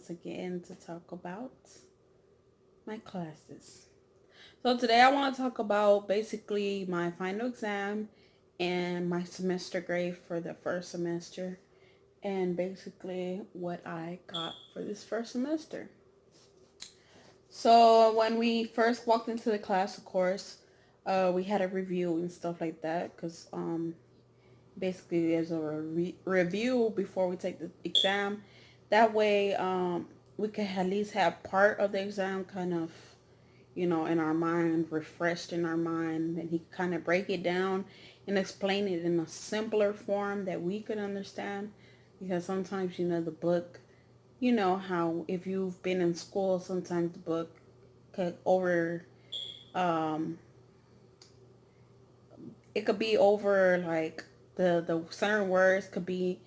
once again to talk about my classes. So today I want to talk about basically my final exam and my semester grade for the first semester and basically what I got for this first semester. So when we first walked into the class, of course, we had a review and stuff like that because basically there's a review before we take the exam. That way we can at least have part of the exam kind of, in our mind, refreshed in our mind, and he kind of break it down and explain it in a simpler form that we could understand. Because sometimes, the book, how if you've been in school, sometimes the book could um, it could be over like the certain words could be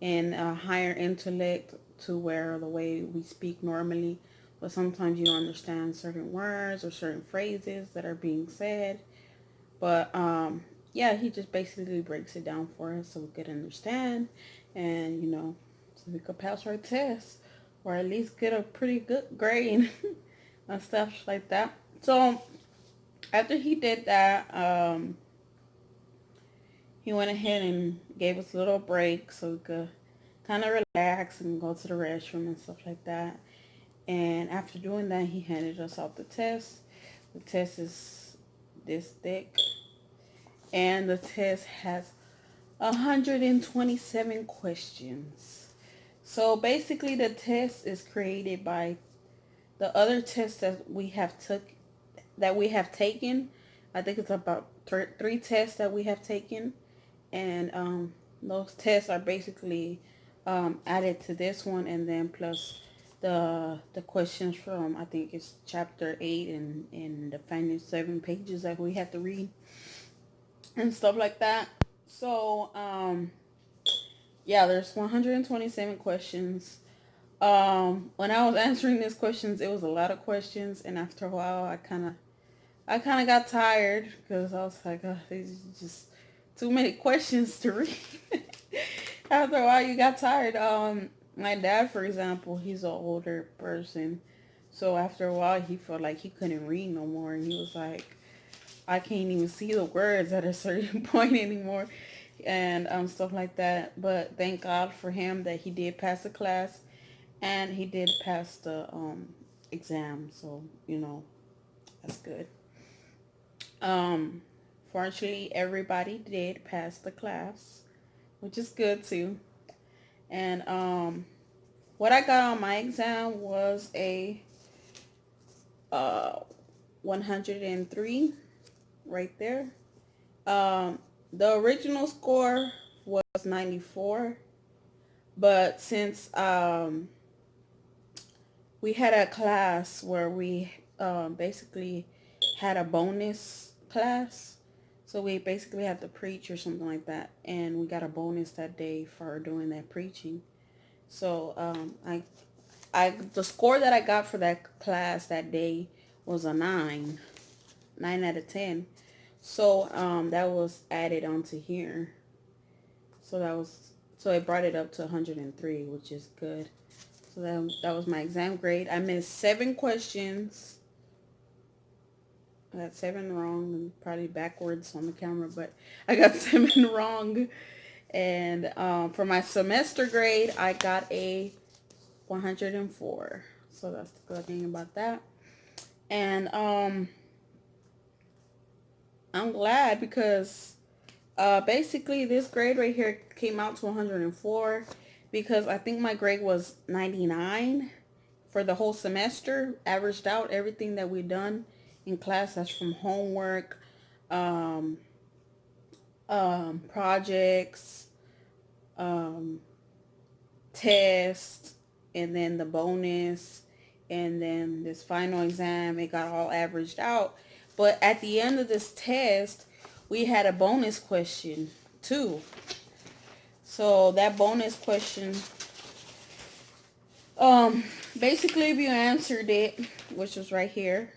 in a higher intellect to where the way we speak normally, but sometimes you don't understand certain words or certain phrases that are being said. But yeah, he just basically breaks it down for us so we could understand, and so we could pass our test or at least get a pretty good grade and stuff like that. So after he did that, he went ahead and gave us a little break so we could kind of relax and go to the restroom and stuff like that. And after doing that, he handed us out the test. The test is this thick, and the test has 127 questions. So basically, the test is created by the other tests that we have taken. I think it's about three tests that we have taken, and those tests are basically added to this one, and then plus the questions from, I think it's chapter 8 and the final 7 pages that we have to read and stuff like that. So yeah, there's 127 questions. When I was answering these questions, it was a lot of questions, and after a while I kind of got tired because I was like, oh, these are just too many questions to read. After a while, you got tired. My dad, for example, he's an older person, so after a while, he felt like he couldn't read no more, and he was like, I can't even see the words at a certain point anymore, and stuff like that. But thank God for him that he did pass the class, and he did pass the exam. So that's good. Um, Fortunately, everybody did pass the class, which is good too. And what I got on my exam was a uh 103 right there. Um, the original score was 94, but since we had a class where we basically had a bonus class. So we basically had to preach or something like that. And we got a bonus that day for doing that preaching. So the score that I got for that class that day was a 9 out of 10. So that was added onto here. So it brought it up to 103, which is good. So that was my exam grade. I missed 7 questions. I got 7 wrong and probably backwards on the camera, but I got 7 wrong. And for my semester grade, I got a 104. So that's the good thing about that. And I'm glad because basically this grade right here came out to 104 because I think my grade was 99 for the whole semester, averaged out everything that we done in class. That's from homework, um, projects, um, tests, and then the bonus, and then this final exam. It got all averaged out. But at the end of this test, we had a bonus question too. So that bonus question, um, basically if you answered it, which was right here,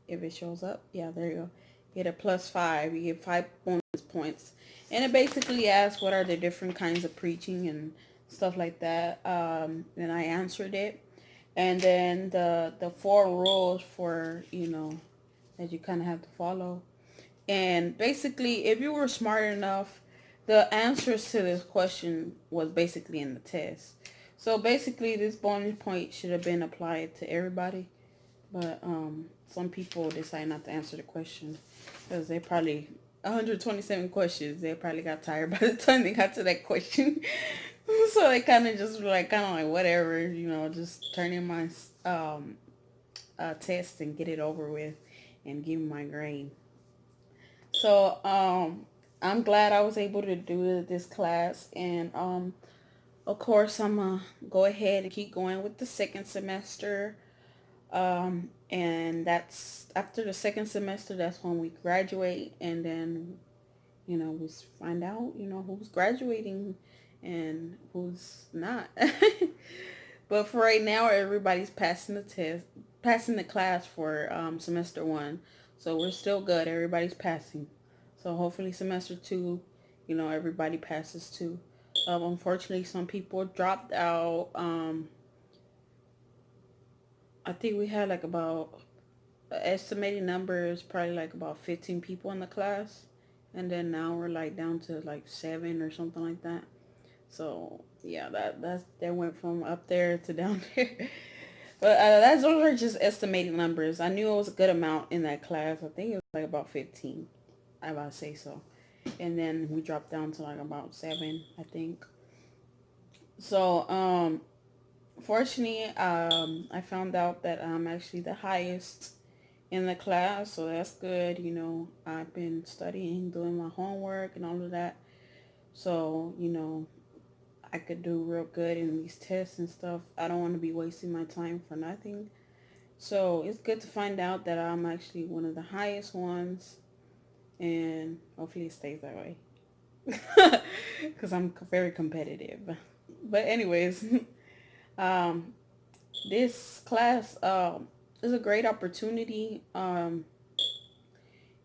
if it shows up, yeah, there you go. You get a +5. You get 5 bonus points, and it basically asks what are the different kinds of preaching and stuff like that. And I answered it, and then the four rules for, you know, that you kind of have to follow. And basically, if you were smart enough, the answers to this question was basically in the test. So basically, this bonus point should have been applied to everybody, but some people decide not to answer the question because they probably 127 questions. They probably got tired by the time they got to that question, so they kind of just were like whatever, you know, just turn in my test and get it over with, and give me my grade. So I'm glad I was able to do this class, and of course I'm gonna go ahead and keep going with the second semester. And that's after the second semester. That's when we graduate, and then, you know, we find out, you know, who's graduating and who's not. But for right now, everybody's passing the test, passing the class for semester one. So we're still good. Everybody's passing. So hopefully semester two, you know, everybody passes too. Unfortunately, some people dropped out. I think we had like about estimated numbers, probably like about 15 people in the class, and then now we're like down to like 7 or something like that. So yeah, that went from up there to down there. But those are just estimated numbers. I knew it was a good amount in that class. I think it was like about 15. I about to say so. And then we dropped down to like about 7, I think. So fortunately, I found out that I'm actually the highest in the class, so that's good. You know, I've been studying, doing my homework and all of that. So, you know, I could do real good in these tests and stuff. I don't want to be wasting my time for nothing. So it's good to find out that I'm actually one of the highest ones, and hopefully it stays that way. Because I'm very competitive. But anyways, um, this class is a great opportunity.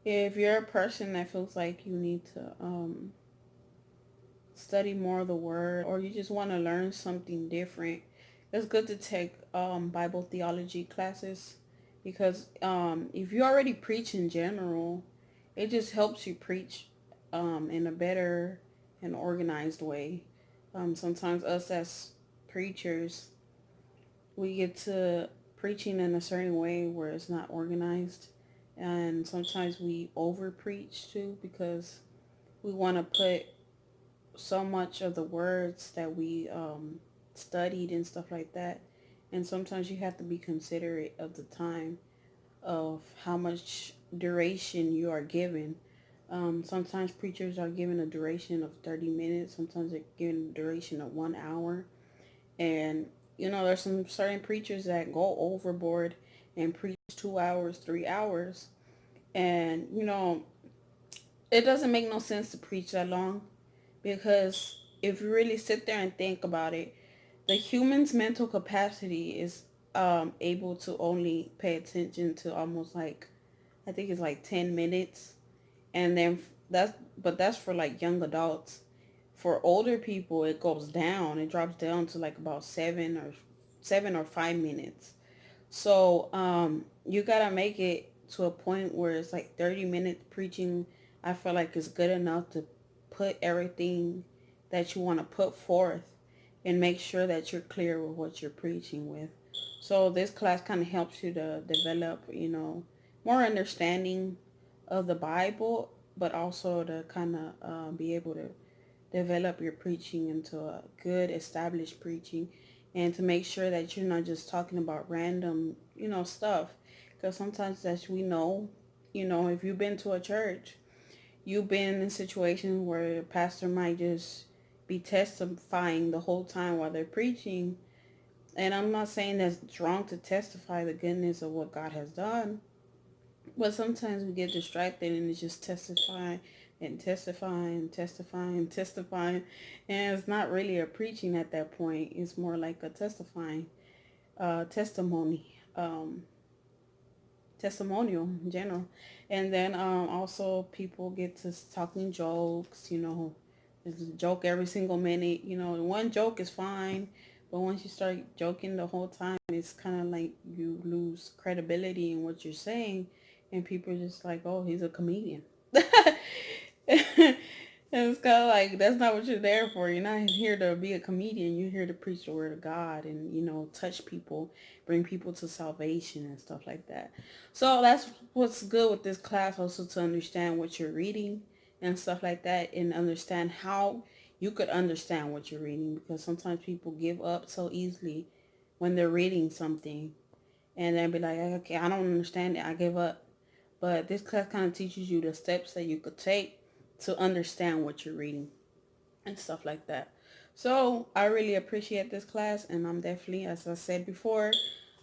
If you're a person that feels like you need to study more of the word, or you just want to learn something different, it's good to take Bible theology classes, because if you already preach in general, it just helps you preach in a better and organized way. Sometimes us as preachers, we get to preaching in a certain way where it's not organized, and sometimes we over preach too, because we want to put so much of the words that we studied and stuff like that. And sometimes you have to be considerate of the time, of how much duration you are given. Sometimes preachers are given a duration of 30 minutes. Sometimes they're given a duration of 1 hour. And, you know, there's some certain preachers that go overboard and preach 2 hours, 3 hours. And, you know, it doesn't make no sense to preach that long, because if you really sit there and think about it, the human's mental capacity is able to only pay attention to almost like, I think it's like 10 minutes. And then that's for like young adults. For older people, it goes down. It drops down to like about 7 or 5 minutes. So you gotta make it to a point where it's like 30 minutes preaching. I feel like it's good enough to put everything that you want to put forth, and make sure that you're clear with what you're preaching with. So this class kind of helps you to develop, you know, more understanding of the Bible, but also to kind of be able to develop your preaching into a good established preaching, and to make sure that you're not just talking about random, you know, stuff. Because sometimes, as we know, you know, if you've been to a church, you've been in situations where a pastor might just be testifying the whole time while they're preaching. And I'm not saying that it's wrong to testify the goodness of what God has done, but sometimes we get distracted and it's just testifying and testifying and testifying and testifying. And it's not really a preaching at that point. It's more like a testifying, testimony, testimonial in general. And then also people get to talking jokes, you know, there's a joke every single minute. You know, one joke is fine, But once you start joking the whole time, it's kind of like you lose credibility in what you're saying, and people are just like, "Oh, he's a comedian." And it's kind of like that's not what you're there for. You're not here to be a comedian. You're here to preach the word of God and touch people, bring people to salvation and stuff like that. So that's what's good with this class, also to understand what you're reading and stuff like that, and understand how you could understand what you're reading, because sometimes people give up so easily when they're reading something and then be like, okay, I don't understand it, I give up. But this class kind of teaches you the steps that you could take to understand what you're reading and stuff like that. So I really appreciate this class, and I'm definitely, as I said before,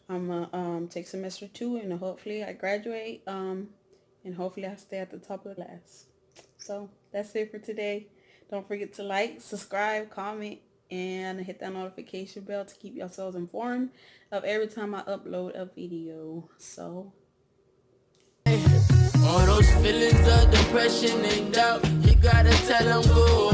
I'm gonna take semester 2, and hopefully I graduate, and hopefully I stay at the top of the class. So that's it for today. Don't forget to like, subscribe, comment, and hit that notification bell to keep yourselves informed of every time I upload a video. So all those feelings of depression and doubt, you gotta tell them go